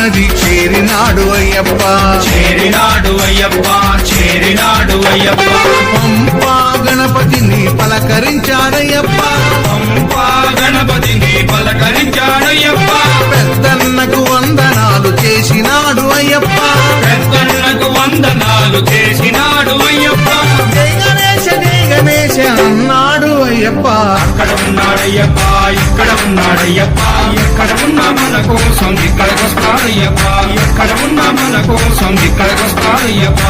నది చేరినాడు అయ్యప్ప చేరినాడు అయ్యప్ప చేరినాడు అయ్యప్ప పంపా గణపతిని పలకరించాడయ్యప్ప పంపా గణపతిని పలకరించాడయ్యప్ప పెద్దన్నకు వందనాలు చేసినాడు అయ్యప్ప పెద్దన్నకు వందనాలు చేసినాడు అయ్యప్ప జై గణేశ అన్నాడు అయ్యప్ప అక్కడ ఉన్నాడయ్యప్ప ఇక్కడ ఉన్నాడయ్యప్ప ఎక్కడ ఉన్నా మన కోసం ఇక్కడికొస్తాడయ్యప్ప ఎక్కడ ఉన్నా మన కోసం ఇక్కడికొస్తాడయ్యప్ప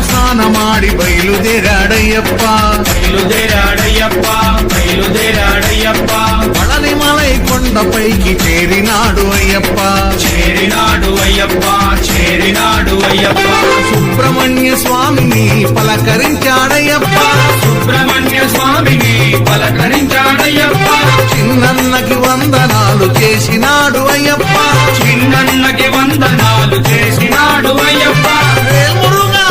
స్నానమాడి బయలుదేరాడయ్యప్ప బయలుదేరాడయ్యప్ప బయలుదేరాడయ్యప్ప పళనిమలై కొండపైకి చేరినాడు అయ్యప్ప చేరినాడు అయ్యప్ప చేరినాడు అయ్యప్ప సుబ్రహ్మణ్య స్వామిని పలకరించాడయ్యప్ప సుబ్రహ్మణ్య స్వామిని పలకరించాడయ్యప్ప చిన్నన్నకి వందనాలు చేసినాడు అయ్యప్ప చిన్నన్నకి వందనాలు చేసినాడు అయ్యప్ప వేల్మురుగా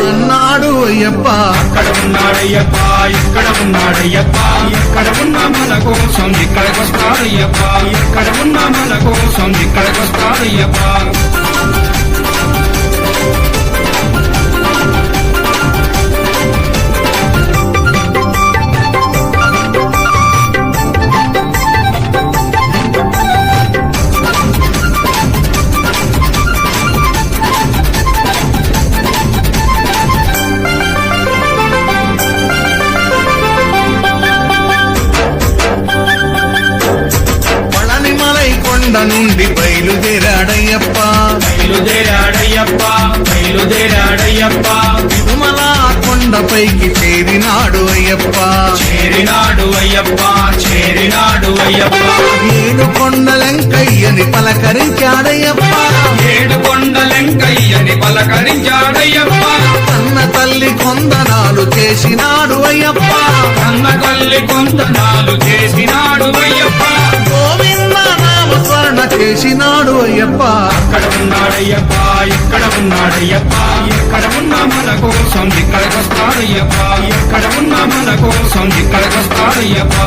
అన్నాడు అయ్యప్ప అక్కడ ఉన్నాడయ్యప్ప ఇక్కడ ఉన్నాడయ్యప్ప ఎక్కడ ఉన్నా మన కోసం ఇక్కడికొస్తాడయ్యప్ప ఎక్కడ ఉన్నా మన కోసం ఇక్కడికొస్తాడయ్యప్ప నుండి బయలుదేరాడయ్యప్ప బయలుదేరాడయ్యప్ప బయలుదేరాడయ్యప్ప తిరుమల కొండపైకి చేరినాడు అయ్యప్ప చేరినాడు అయ్యప్ప చేరినాడు అయ్యప్ప ఏడు కొండలెంకయ్యని పలకరించాడయ్యప్ప ఏడు కొండలెంకయ్యని పలకరించాడయ్యప్ప కన్న తల్లి కొందనాలు చేసినాడు అయ్యప్ప కన్న తల్లి కొందనాలు చేసినాడు అయ్యప్ప గోవింద నామస్మరణ చేసినాడు అయ్యప్ప అక్కడ ఉన్నాడయ్యప్ప ఇక్కడ ఉన్నాడయ్యప్ప ఎక్కడ ఉన్నా మన కోసం ఇక్కడికొస్తాడయ్యప్ప ఎక్కడ ఉన్నా మన కోసం ఇక్కడికొస్తాడయ్యప్ప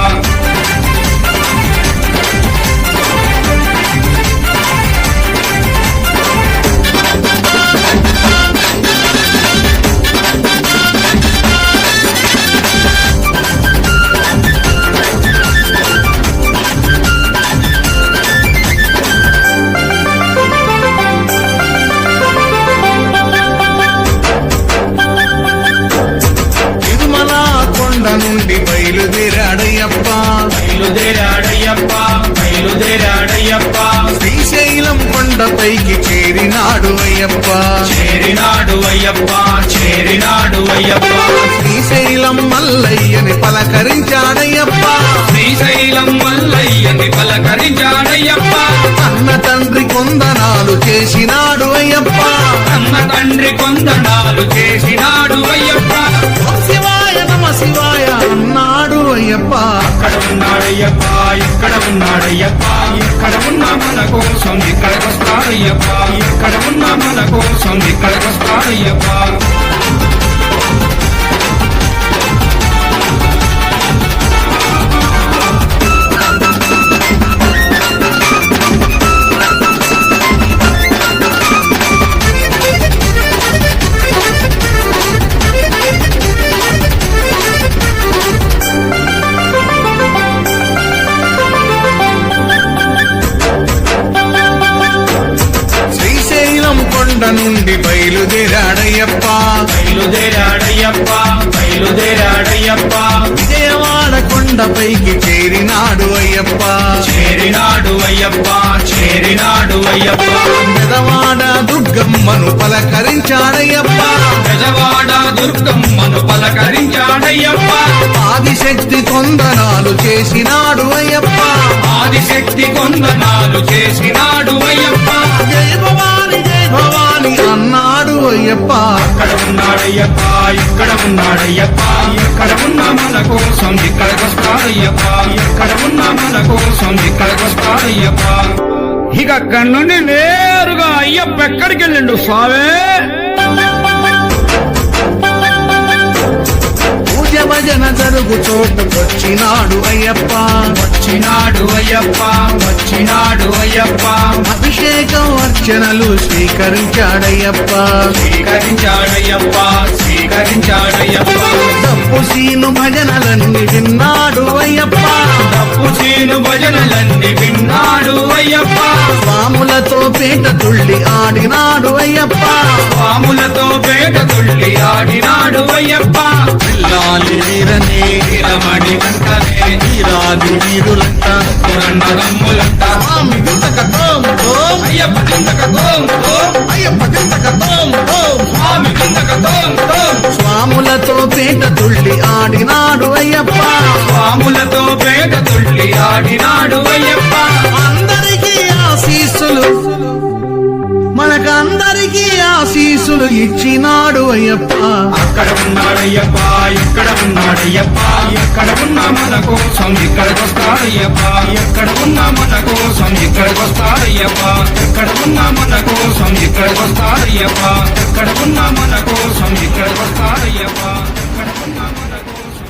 నుండి బయలుదేరాడయ్యప్ప బయలుదేరాడయ్యప్ప బయలుదేరాడయ్యప్ప శ్రీశైలం కొండపైకి చేరినాడు అయ్యప్ప చేరినాడు అయ్యప్ప చేరినాడు అయ్యప్ప శ్రీశైలం మల్లయ్యని పలకరించాడయ్యప్ప శ్రీశైలం మల్లయ్యని పలకరించాడయ్యప్ప అన్న తండ్రి కొందనాలు చేసినాడు అయ్యప్ప అన్న తండ్రి కొందనాలు చేసినాడు అయ్యప్ప శివాయ నమ శివాయ అన్నాడు అయ్యప్ప అక్కడ ఉన్నాడయ్యప్ప ఇక్కడ ఉన్నాడయ్యప్ప ఎక్కడ ఉన్నా మన కోసం ఇక్కడికొస్తాడయ్యప్ప ఎక్కడ ఉన్నా మన కోసం ఇక్కడికొస్తాడయ్యప్ప నుండి బయలుదేరాడయ్యప్ప బయలుదేరాడయ్యప్ప బయలుదేరాడయ్యప్ప విజయవాడ కొండపైకి చేరినాడు అయ్యప్ప చేరినాడు అయ్యప్ప చేరినాడు అయ్యప్ప పెదవాడ దుర్గమ్మను పలకరించాడయ్యప్ప పెదవాడ దుర్గమ్మను పలకరించాడయ్యప్ప ఆదిశక్తి కొందనాలు చేసినాడు అయ్యప్ప ఆదిశక్తి కొందనాలు చేసినాడు అయ్యప్ప జయ భవాని అన్నాడు అయ్యప్ప అక్కడ ఉన్నాడయ్యప్ప ఇక్కడ ఉన్నాడయ్యప్ప ఎక్కడ ఉన్నా మన కోసం ఇక్కడికొస్తాడయ్యప్ప ఎక్కడ ఉన్నా మన కోసం ఇక్కడికొస్తాడయ్యప్ప ఇక అక్కడి నుండి నేరుగా అయ్యప్ప ఎక్కడికి వెళ్ళిండు స్వామి? పూజ భజన జరుగు చోటుకొచ్చినాడు అయ్యప్ప వచ్చినాడు అయ్యప్ప వచ్చినాడు అయ్యప్ప అభిషేకం అర్చనలు స్వీకరించాడయ్యప్ప స్వీకరించాడయ్యప్ప స్వీకరించాడయ్యప్ప తప్పు సీను భజనలన్నీ విన్నాడు అయ్యప్ప తప్పు సీను భజనలన్నీ విన్నాడు అయ్యప్ప స్వాములతో పేట తుళ్ళి ఆడినాడు అయ్యప్ప స్వాములతో పేట తుళ్ళి ఆడినాడు అయ్యప్ప పిల్లాలి వీరనే వీరమణి వెంటనే వీరాది వీరులంట పురండరమ్ములంట స్వామి గింతక తోం తోం అయ్యప్ప కిందక తోం తోం అయ్యప్ప గింతక తోం తోం స్వామి కిందక తోం తోం స్వాములతో పేట తుళ్ళి ఆడినాడు అయ్యప్ప స్వాములతో పేట తుళ్ళి ఆడినాడు అయ్యప్ప అందరికీ ఆశీస్సులు మనకందరికీ ఆశీస్సులు ఇచ్చినాడు అయ్యప్ప అక్కడ ఉన్నాడయ్యప్ప ఇక్కడ ఉన్నాడయ్యప్ప ఎక్కడ ఉన్నా మన కోసం ఇక్కడికొస్తాడయ్యప్ప ఎక్కడ ఉన్నా మన కోసం ఇక్కడికొస్తాడయ్యప్ప ఎక్కడ ఉన్నా మన కోసం ఇక్కడికొస్తాడయ్యప్ప ఎక్కడ ఉన్నా మన కోసం ఇక్కడికొస్తాడయ్యప్ప